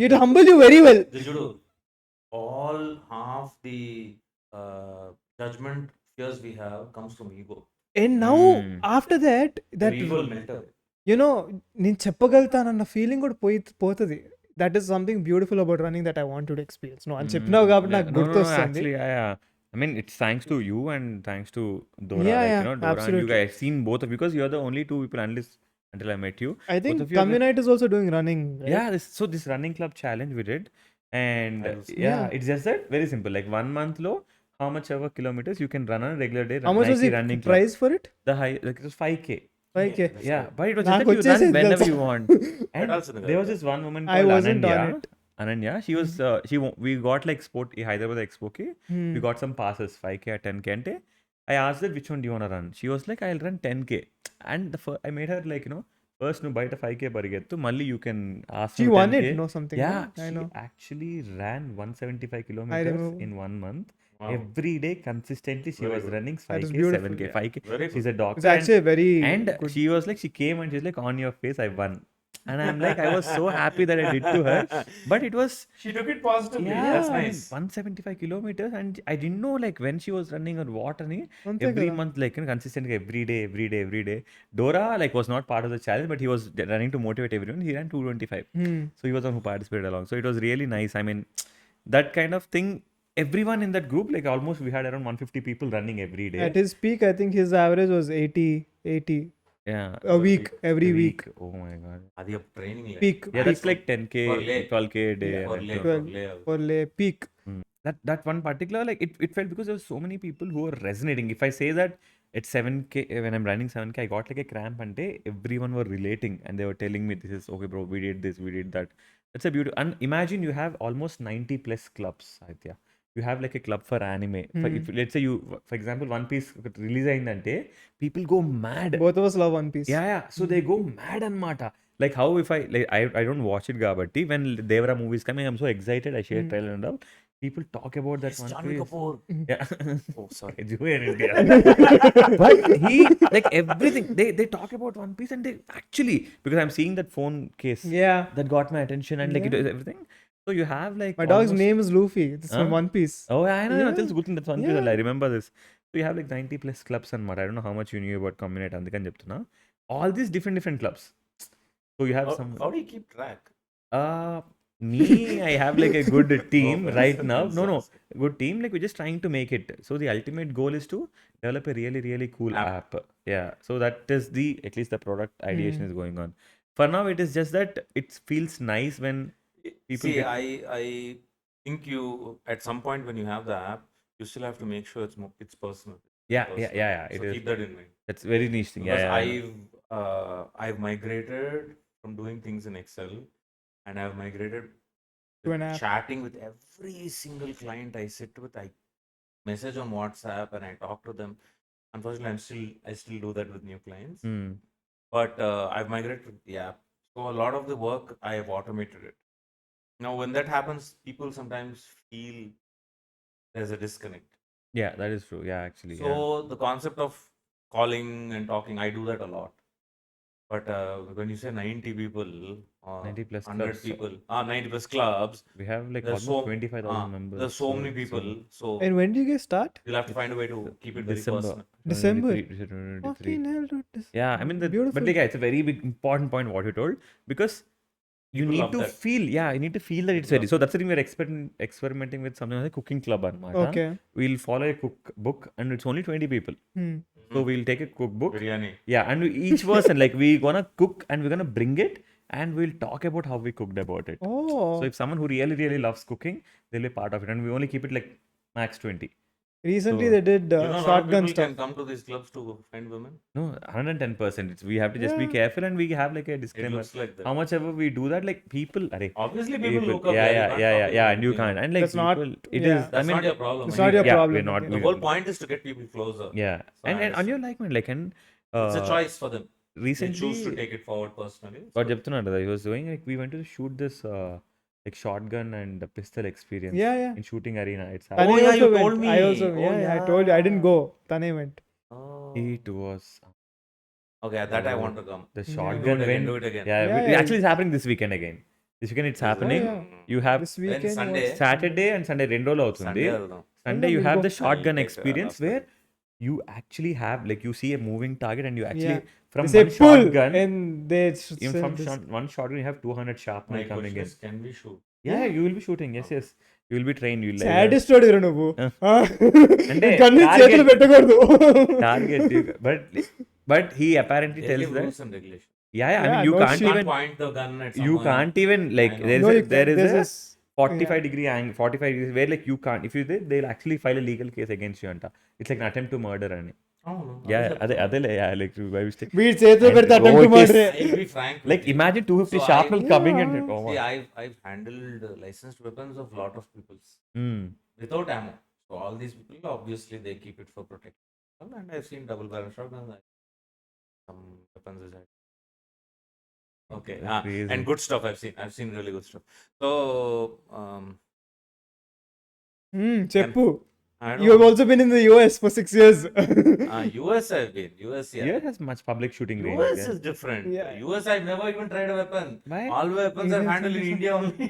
It humble you very well. చూడు, all half the judgment fears we have comes from ego. And now after that Your ego will melt away. you know, నేను చెప్పగలుగుతానన్న feeling కూడా పోతుంది. That is something beautiful about running that I want to experience. నువ్వు అని చెప్పినావు కాబట్టి నాకు గుర్తొస్తుంది. Actually, yeah. I mean, it's thanks to you and thanks to Dora. Yeah, like, yeah, you know, Dora and absolutely. you guys. I've seen both of you because you're the only two people until I met you. I think Both of you are Communite is also doing running, right? Yeah, this running club challenge we did, and I was- yeah, Yeah. it's just that very simple. Like 1 month low, how much ever kilometers you can run on a regular day. How much was Nike the running club. price for it? The high, like it was 5K. 5K. Yeah, but it was నాకు just that you వచ్చేసేది run whenever తెలుసా? you want. And That also there was this one woman I called wasn't on Ananya. it. Ananya, she was we got like Hyderabad Expo K. We got some passes 5K or 10K. Ante I asked her which one do you want to run. She was like, I'll run 10K. And I made her like, first nu bite 5K barigettu malli you can ask She for won 10K. it, no something. Yeah, no? I she know. actually ran 175 kilometers remember. in 1 month. Wow. Every day consistently she Very was good. running That is 5K, beautiful. 7K, Yeah. 5K. Very She's a doctor. It's actually a very And good. she was like, she came and she's like, on your face, I won. And I'm like, I was so happy that I did to her. But it was, She took it positively. yeah, That's I mean, nice. 175 kilometers. And I didn't know like when she was running or what. అంతే Every కదా. month, like consistently, every day. Dora like was not part of the challenge, but he was running to motivate everyone. He ran 225. So he was the one who participated along. So it was really nice. I mean, that kind of thing. Everyone in that group, like almost we had around 150 people running every day. At his peak, I think his average was 80 Yeah. a week, every week. Oh my god. అది training. Peak. Yeah, that's like 10K, For lay. 12K a day. For and lay, that. for 12. lay. For peak. That one particular, like it felt because there were so many people who were resonating. If I say that at 7K, when I'm running 7K, I got like a cramp and everyone were relating and they were telling me, this is okay, bro, we did this, we did that. That's a beautiful. And imagine you have almost 90 plus clubs, Aditya. You have like a club for anime. If, let's say you, for example, One Piece release ayindante, people go mad. Both of us love One Piece. Yeah. So they go mad anmata. Like how if I don't watch it kabatti, when Devara movies coming, I'm so excited. I share trailer and all. People talk about that One Janvi Piece. Kapoor. Yeah. Oh, sorry. But he like everything. They talk about One Piece and they actually, because I'm seeing that phone case Yeah. that got my attention and like it was everything. So you have like My dog's almost- name is Luffy. It's from Huh? One Piece. Oh, I know. Yeah. That's good thing. That's One Piece. Yeah. I remember this. So you have like 90 plus clubs and I don't know how much you knew about Communite. Andikani cheptuna. All these different clubs. So you have some. How do you keep track? Me, I have like a good team Opens right and now. then No, sucks. good team. Like we're just trying to make it. So the ultimate goal is to develop a really, really cool App. app. Yeah. So that is at least the product ideation Hmm. is going on. For now, it is just that it feels nice when people See, get. I think you at some point when you have the app, you still have to make sure it's personal. Yeah, yeah, Personal. yeah, yeah. It So is. keep that in mind. That's very niche thing. Yeah, Because yeah, I know. I've migrated from doing things in Excel, and I've migrated To with an app. chatting with every single client I sit with. I message on WhatsApp and I talk to them. Unfortunately, I still do that with new clients, Hmm. but I've migrated to the app. So a lot of the work I have automated it. Now, when that happens, people sometimes feel there's a disconnect. Yeah, that is true. Yeah, actually, yeah. So the concept of calling and talking, I do that a lot. But when you say 90 people or 90 plus 100 clubs. people, 90 plus clubs, We have like there's almost so 25,000 members. there's so many people. So And when do you guys start? you'll have to find a way to keep it very December personal. December. 2023. Fucking hell, dude. Yeah, I mean, but Beautiful. like, yeah, it's a very big important point what you told because you People need love to that. feel, yeah, you need to feel that it's People very. love So that's the thing we're experimenting with something like a cooking club. Okay. We'll follow a cookbook and it's only 20 people. Hmm. So we'll take a cookbook. Biryani. Yeah, and each person, like, we're gonna cook and we're gonna bring it and we'll talk about how we cooked about it. Oh. So if someone who really, really loves cooking, they'll be part of it. And we only keep it like max 20. Recently So- they did You know, a lot of shotgun people stuff. can come to these clubs to find women. No, 110%. We have to just be Yeah. careful and we have like a It disclaimer. looks like that. How much ever we do that, like people, Obviously, people look up yeah, there. yeah, You can't yeah, stop yeah, them yeah, from and you looking can't. up. And like That's not- people, it yeah. is. That's I mean, not your problem. It's not your yeah, problem. we're not. okay. The whole point is to get people closer. Yeah, So I and on your like, man, like, and It's a choice for them. They choose to recently, take it forward personally. what So చెప్తున్నాడు he was doing like we went to shoot this like shotgun and pistol experience Yeah, yeah. in shooting arena. It's Tane Oh, yeah, also you went. told I me. also, Oh, yeah, I told you. I didn't yeah. go. Tane went. Oh. it was Okay, that I Oh, want to come. the Yeah. shotgun Do it again, went. do it again. Yeah, Yeah, it yeah. actually it's happening this weekend again. This weekend it's Is it? happening. Yeah. You have This weekend Sunday? was- Saturday and Sunday రెండు రోజులు అవుతుంది. Sunday వెళ్దాం. Sunday you we'll have go. the shotgun I'll take, experience last where you actually have like you see a moving target and you actually Yeah. from They say one pull shotgun and they from one shotgun you have 200 My sharpnel coming question in. is, can we shoot? Yeah, you will be shooting. Yes, yes. You will be trained. You will saddest వాడు నువ్వు అంటే కన్ను target- చేతులు పెట్టకూడదు target. But he apparently They tells give that. rules and regulations. Yeah, I mean Yeah, you no can't shit. You even. can't point the gun at You someone. can't even like I know. there No, is you a, there can't. is There's a this 45 degree angle 45 degrees where like you can't if you did they'll actually file a legal case against you anta. It's like an attempt to murder and Oh, no. yeah అదే yeah like by mistake. వీడి చేతిలో And పెడితే oh, attempt it is- మర్డరే I'll be frank. with like you. imagine 250 So sharpnel coming and Yeah. oh See, my. I've handled licensed weapons of lot of people Hmm. without ammo. So all these people, obviously, they keep it for protection. And I've seen double barrel shotguns. Some weapons is okay. That's crazy. And good stuff I've seen. I've seen really good stuff. So చెప్పు I you have don't. Also been in the US for 6 years US I've been. US, yeah. Here has much public shooting range. US Yeah. is different. Yeah. US I've never even tried a weapon. Why? All weapons I've handled in India only.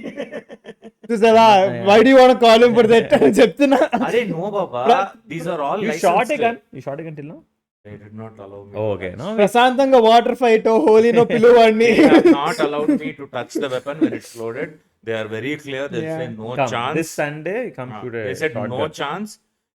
చూసావా Yeah. Why do you want call him for that చెప్తున్నా Arey, no, Baba. These are all You licensed. shot a gun? You shot a gun till now? They did not allow me. Oh, to okay. touch. No, ప్రశాంతంగా water fight హోలీనో పిలువాడిని They have not allowed me to touch the weapon when it's loaded. They are very clear. They Yeah. say no come chance. this Sunday come shoot a They said no shotgun. chance.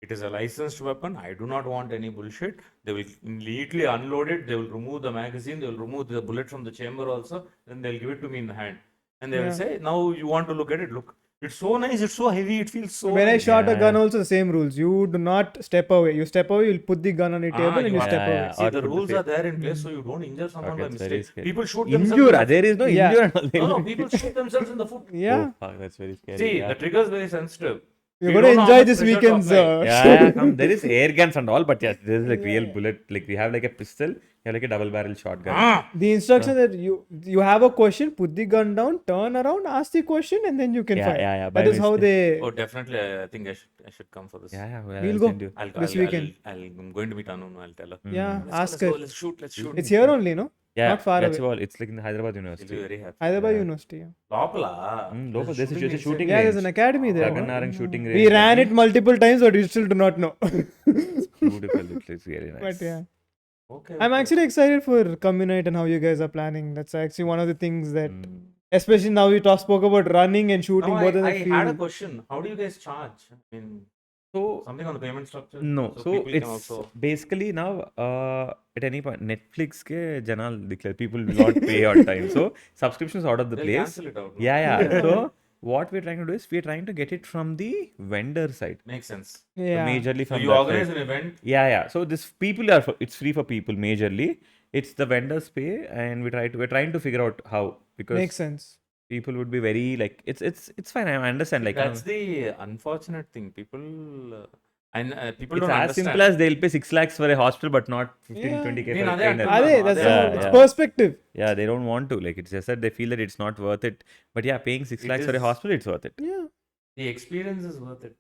It is a licensed weapon. I do not want any bullshit. They will immediately unload it. They will remove the magazine. They will remove the bullet from the chamber also. Then they'll give it to me in the hand. And they will Yeah. say, now you want to look at it. Look, it's so nice. It's so heavy. It feels so when I nice. shot a gun Yeah. also the same rules you do not step away you step away you'll put the gun on the table and you you have- step Yeah, away yeah. See, Or the put the rules face. are there in place so you don't injure someone Okay, by it's very mistake. scary. People shoot Injure. themselves. There is no Yeah. injure and all. No, people shoot themselves in the foot. yeah Oh, fuck, that's very scary. See, yeah. the trigger is very sensitive. you're We going to don't know how enjoy much this pressure to weekend's apply. Yeah, come. There is air guns and all, but yes, there is like real Yeah. bullet. Like we have like a pistol, you have like a double barrel shotgun. Ah! the instruction that you have a question put the gun down turn around ask the question and then you can Yeah, fire yeah, yeah, by that is how mistake. they Oh, definitely. I think I should come for this. Yeah, yeah. We'll I'll go. send you. This weekend. I'm going to meet Anu. I'll tell her. yeah Mm. ask Let's her go, let's shoot. Let's shoot. it's here only no Yeah, not far that's away all. It's like in Hyderabad She'll be University. very happy. Hyderabad Yeah. University yeah. Lopala. Local, there's a inside. shooting Yeah, there's range. an academy there. Gagan no? Narang shooting range. We ran it multiple times, but we still do not know. Beautiful. It's really nice. But yeah, Okay. I'm okay. actually excited for Communite and how you guys are planning. That's actually one of the things that Mm. Especially now we spoke about running and shooting Now both in I the had a field. question. How do you guys charge? I mean, So something on the payment structure? no, So so people can it's also basically now at any point Netflix ke janal declare people will not pay on time. So subscriptions out of the they'll place. cancel it out. No? Yeah. So what we're trying to do is we're trying to get it from the vendor side. Makes sense. So Yeah. majorly So from you that organize side. an event. Yeah. So this people are it's free for people majorly. It's the vendors pay, and we're trying to figure out how, because Makes sense. people would be very like it's fine. I understand, like That's the unfortunate thing. People and people it's don't as simple understand. as they'll pay 6 lakhs for a hospital, but not 15 Yeah. 20K Then for a Adhe trainer. antunnanu, That's Adhe so Yeah, it's yeah. perspective. Yeah, they don't want to. Like, it's just that they feel that it's not worth it. But yeah, paying 6 It lakhs for a is. hospital, it's worth it. Yeah. The experience is worth it.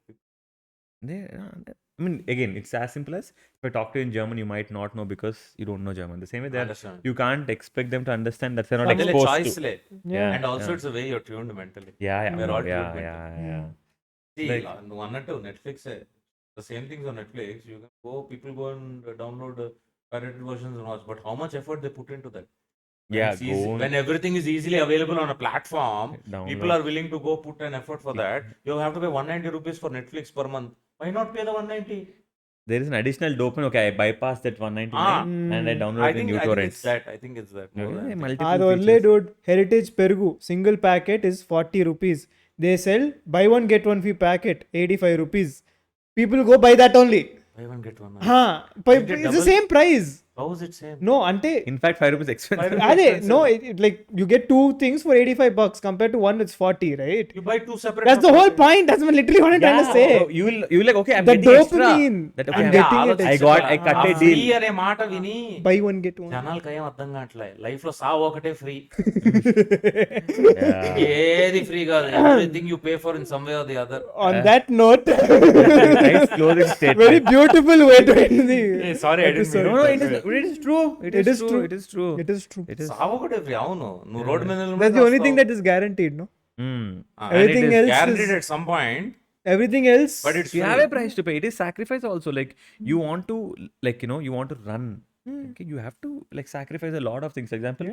I mean, again, it's as simple as if I talk to you in German, you might not know because you don't know German. The same way that Understand. you can't expect them to understand that they're not Adele exposed choice to. le. Yeah. And also yeah. it's the way you're tuned mentally. Yeah, We're all yeah, tuned mentally. yeah. See, Like- one or two Netflix, the same things on Netflix. You can go, people go and download pirated versions and watch. But how much effort they put into that? When Yeah, it's easy, go when everything is easily available on a platform, people download. are willing to go put an effort for that. You have to pay 190 rupees for Netflix per month. Why not pay the 190? There is an additional dopamine. Okay, I bypass that 199 and I download I it in think uTorrents. it's that. I think it's that. More Okay, than anything. multiple Adorle features. dude, Heritage Perugu single packet is 40 rupees. They sell buy one get one free packet 85 rupees. People go buy that only. Buy one get one. It's the double? same price. How is it same? No, ante In fact, 5 rupees expensive. Ade, no, like you get two things for 85 bucks compared to one it's 40, right? You buy two separate. That's the whole point. That's literally what I'm trying to Yeah, say. so you'll like, okay, I'm The getting extra. dopamine. That, I'm okay, getting it I cut a deal. Free అనే మాట విని Buy one get one. జనాలకి ఏం అర్థం కావట్లే life లో సావు ఒకటే ఫ్రీ Yeah. ఏది ఫ్రీ కాదు everything you pay for in some way or the other On that note, Nice closing statement. very beautiful way to end the sorry episode. No, it is true. It is true. It is true. It is true. It is. సావు ఒకటే free అవును నువ్వు road మీద That's the only thing that is guaranteed, no? everything else is- guaranteed at some point Everything else, but it's You free. have a price to pay. It is sacrifice also. Like you want to, like you want to run. Okay, you have to like sacrifice a lot of things. For example,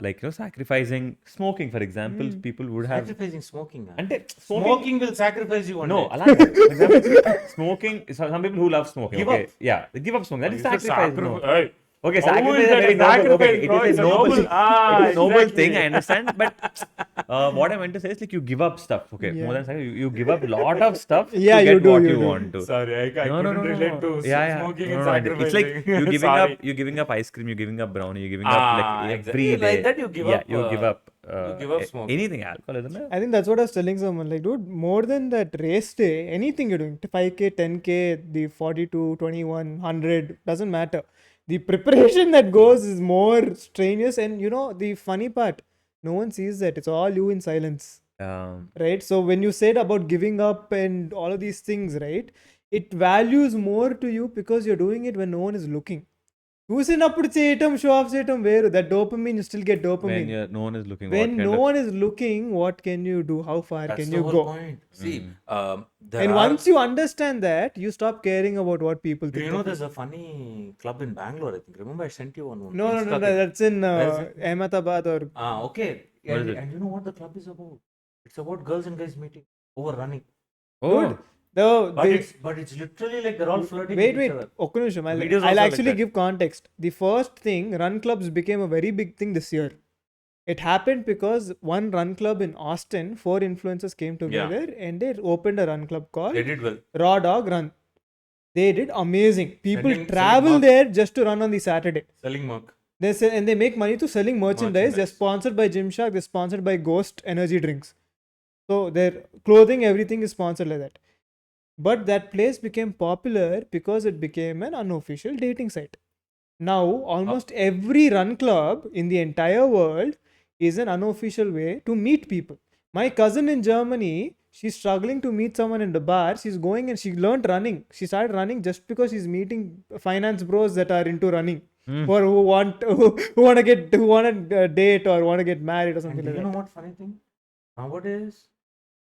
like sacrificing smoking. For example, people would have. sacrificing smoking Ante smoking will sacrifice you one No, day. ala kaadu. For example, smoking. Some people who love smoking. Give Okay, up. yeah, they give up smoking. That is You said sacrifice. No. Hey, Okay, how sacrifice is is a that very a noble. Okay, sacrifice, it bro? is It's a a noble. noble- It's a noble exactly. thing. I understand, but what I meant to say is like you give up stuff. Okay, Yeah. more than sacrifice, you give up lot of stuff Yeah, to you get do, what you you do. want to. Sorry, I No, couldn't relate to Yeah. smoking No, and no, sacrificing. it's like you're giving Sorry. up. You're giving up ice cream. You're giving up brownie. You're giving up like Exactly. every day. Like that you give Yeah, up. you give up. you give up smoking. Anything, alcohol, isn't it? I think that's what I was telling someone. Like, dude, more than that race day, anything you're doing, 5K, 10K, the 42, 21, 100, doesn't matter. The preparation that goes is more strenuous. And the funny part, no one sees that. It's all you in silence. Right? So when you said about giving up and all of these things, right? It values more to you because you're doing it when no one is looking. చూసినప్పుడు చేయటం show off చేయటం వేరు that dopamine you still get When dopamine no one is looking. when what kind no of- one is looking what can you do, how far That's can the you whole go point. See, and once you understand that you stop caring about what people do think you know of you. there's a funny club in Bangalore, I think. Remember I sent you one. No, Insta thing. that's in Where is it? Ahmedabad or Okay. What And, is it? and you know what the club is about? It's about girls and guys meeting over running. Oh, But it's literally like they're all flirting wait with each other. ఒక్క నిమిషం Videos I'll also like actually that. give context. The first thing, run clubs became a very big thing this year. It happened because one run club in Austin, 4 influencers came together and they opened a run club called They did well. Raw Dog Run. They did amazing. People Selling travel mark. there just to run on the Saturday. Selling Mark. They sell, and they make money to selling merchandise. They're Merchandise. sponsored by Gymshark. They're sponsored by Ghost Energy Drinks. So their clothing, everything is sponsored like that. But that place became popular because it became an unofficial dating site. Now almost every run club in the entire world is an unofficial way to meet people. My cousin in Germany, she's struggling to meet someone in the bar. She's going and she learned running. She started running just because she's meeting finance bros that are into running, or who want to date or want to get married or And something do like you that. know what funny thing? Nowadays,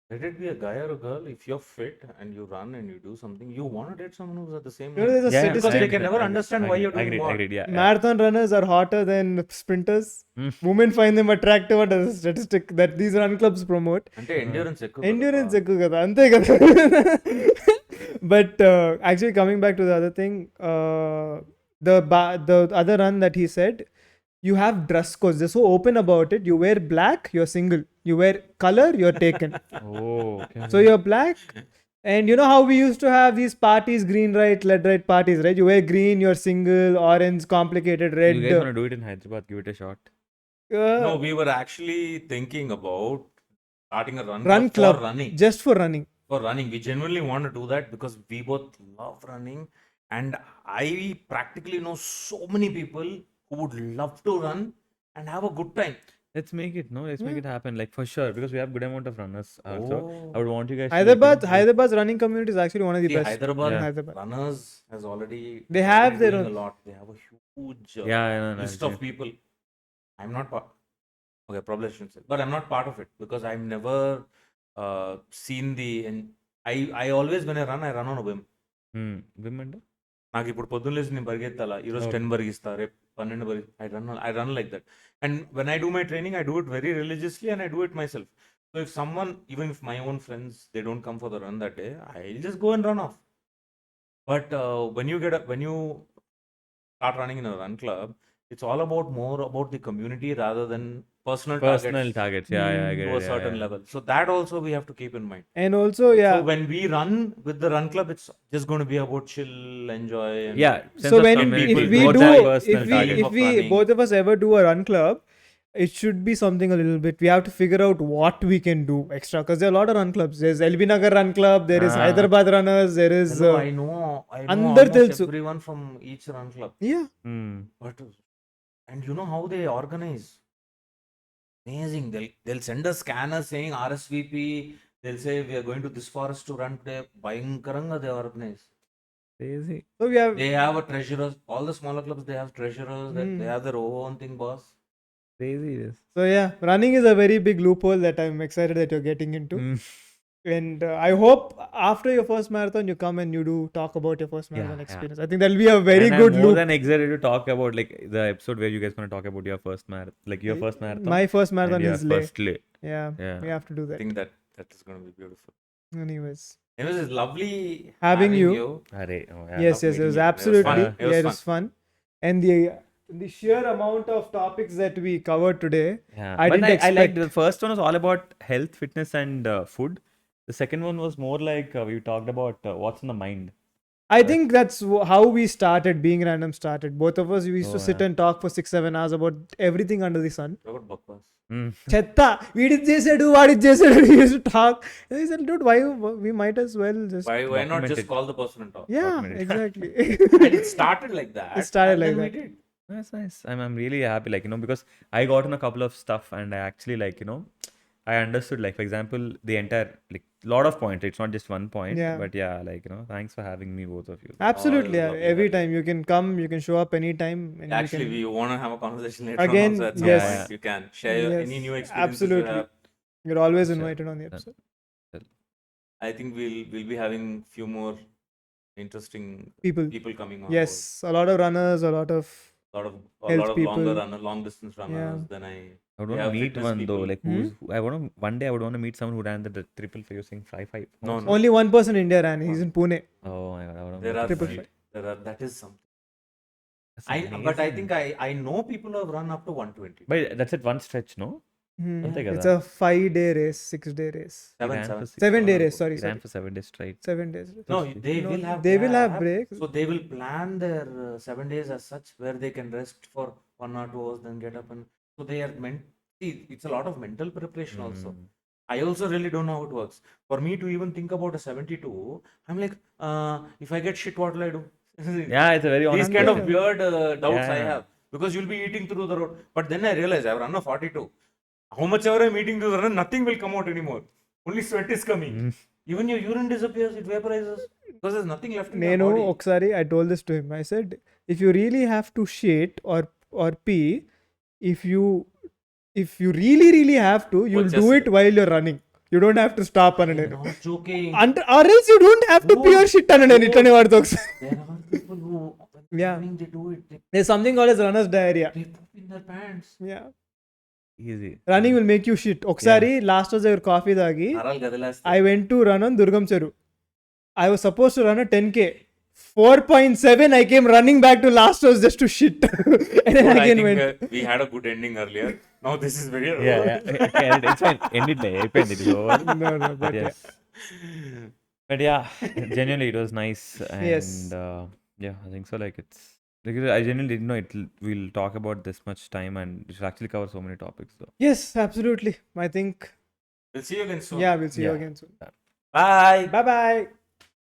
Let it be a guy or a girl. If you're fit and you run and you do something, you want to date someone who's at the same You know, level. there's a Yeah, Because statistic. they can never understand why you're doing agreed, what. agreed, yeah. Marathon runners are hotter than sprinters. Mm. Women find them attractive. What is a statistic that these run clubs promote? అంటే endurance ఎక్కువ Endurance కదా. ఎక్కువ కదా అంతే కదా. But actually coming back to the other thing, the other run that he said, you have dress codes. They're so open about it. You wear black, you're single. You wear color, you're taken. Oh, okay. So you're black. And you know how we used to have these parties, green right, red right parties, right? You wear green, you're single, orange, complicated, red. You guys want to do it in Hyderabad? Give it a shot. No, we were actually thinking about starting a run Run club club. for running. Just for running. For running. We genuinely want to do that because we both love running. And I practically know so many people who would love to run and have a good time. Let's make it, no? Let's make it happen, like for sure, because we have good amount of runners also. Oh. I would want you guys to, like, Hyderabad's running community is actually one of the See, best. Hyderabad Yeah. Hyderabad. runners has already They have already their doing own- a lot. They have a huge Yeah, I know, list I of see. people. I'm not part. Okay, probably I shouldn't say, but I'm not part of it because I've never seen the. And I always when I run on a whim. Women do? నాకు ఇప్పుడు పొద్దున్న లేచి నేను పరిగెత్తాలా ఈరోజు Okay. 10 పరిగిస్తా రేపు 12 I run like that and when I do my training I do it very religiously and I do it my self so if someone even if my own friends they don't come for the run that day I just go and run of but when you start running in a run club it's all about more about the community rather than personal Targets. Yeah, I get to it. a certain level so that also we have to keep in mind. And also, yeah. So when we run with the run club, it's just going to be about chill, enjoy. And Yeah. sense So of when community, if we both do have personal if targets. of we running. both of us ever do a run club, it should be something a little bit. We have to figure out what we can do extra because there are a lot of run clubs. There's LB Nagar Run Club. There is Ah. Hyderabad Runners. There is Hello, I know Andar almost telsu. everyone from each run club. yeah. But and you know how they organize? Amazing. They'll send a scanner saying RSVP. They'll say we are going to this forest to run today. Bhayankaranga they organize. Crazy. So we have They have a treasurer. All the smaller clubs they have treasurers. They have their own thing, boss. Crazy it is. so yeah. Running is a very big loophole that I'm excited that you're getting into. And I hope after your first marathon, you come and you do talk about your first marathon Yeah. experience. I think that'll be a very And good I'm more loop. than excited to talk about like the episode where you guys want to talk about your first marathon, like your first marathon. My first and marathon your is late. first lay. Yeah, Yeah. we have to do I that. think that is going to be beautiful. Anyways, It's lovely Having you. Array, oh, yeah. yes, love it was meeting you. absolutely It was fun. it was fun. And the sheer amount of topics that we covered today, Yeah. I But didn't I liked expect- the first one was all about health, fitness, and food. The second one was more like we talked about what's in the mind. I think that's how we started. Being Random started. Both of us we used to Oh, sit yeah. and talk for 6-7 hours about everything under the sun. About Bakwas. చెత్త వీడిది చేసాడు వాడిది చేసాడు use to talk dude why we might as well just Why not Document just it. call the person and talk? yeah document it. exactly. And it started like that. It started and like then that. We did. That's nice. I'm really happy, like, because I got on a couple of stuff and I actually, like, I understood, like, for example, the entire, like, lot of points. It's not just one point. Yeah. But yeah, like, thanks for having me, both of you. Absolutely, yeah. lovely Every having time you can come, you can show up anytime. And Actually, you we want to have a conversation later Again, on. Also at some yes. point. You can share Yes, any new experiences absolutely. you have. you're always Sure. invited on the Done. episode. I think we'll be having few more interesting People. coming on. Yes, a lot of runners, a lot of board. A Health lot of people. long distance runners. Yeah. Then I would we want to have meet fitness one, though. people. Like, one day I would want to meet someone who ran the triple for using 5-5. No. only one person in India ran. He's in Pune. Oh my god, I would There are Triple that is something. That's But I amazing. think I know people who have run up to 120. But that's at one stretch, no? Ante kada. It's a 5-day race, 6-day race, He ran Seven. for six 7-day hours. race. Sorry, He ran for 7 days straight. 7 days. No, they No, will have. they will have gap. breaks. So they will plan their 7 days as such where they can rest for 1 or 2 hours, then get up and so they are meant. See, it's a lot of mental preparation also. I also really don't know how it works. For me to even think about a 72, I'm like, if I get shit, what will I do? Yeah, it's a very honest These kind of question. weird doubts I Yeah. have because you'll be eating through the road. But then I realize I've run a 42. How much ever I'm eating through the road, nothing will come out anymore. Only sweat is coming. Even your urine disappears, it vaporizes because there's nothing left in your నేను body. ఒకసారి I told this to him. I said, if you really have to shit or pee, if you really have to, you'll do just- it while you're running. You don't have to stop అని నేను. Not joking. అంటే or else you don't have to pure shit అని నేను ఇట్లనే వాడుతా ఒకసారి. There are people who, when Yeah. they do it, There's something called as runner's diarrhea. they poop in their pants. Yeah. Easy. Running will make you shit. ఒకసారి last రోజు ఎవరు coffee తాగి నరాలు కదిలేస్తాయి. I went to run on Durgam Cheru. I was supposed to run a 10k. 4.7 I came running back to last house just to shit. And then But I again think went. we had a good ending earlier. Now this is very Yeah. It's fine. End it there. End it. It's over. No, but Yes. But yeah, genuinely it was nice. And Yes. yeah, I think so. Like it's. Like, I genuinely didn't know we'll talk about this much time and it should actually cover so many topics though. Yes, absolutely. I think. We'll see you again soon. Yeah, we'll see you Yeah. again soon. Bye. Bye bye.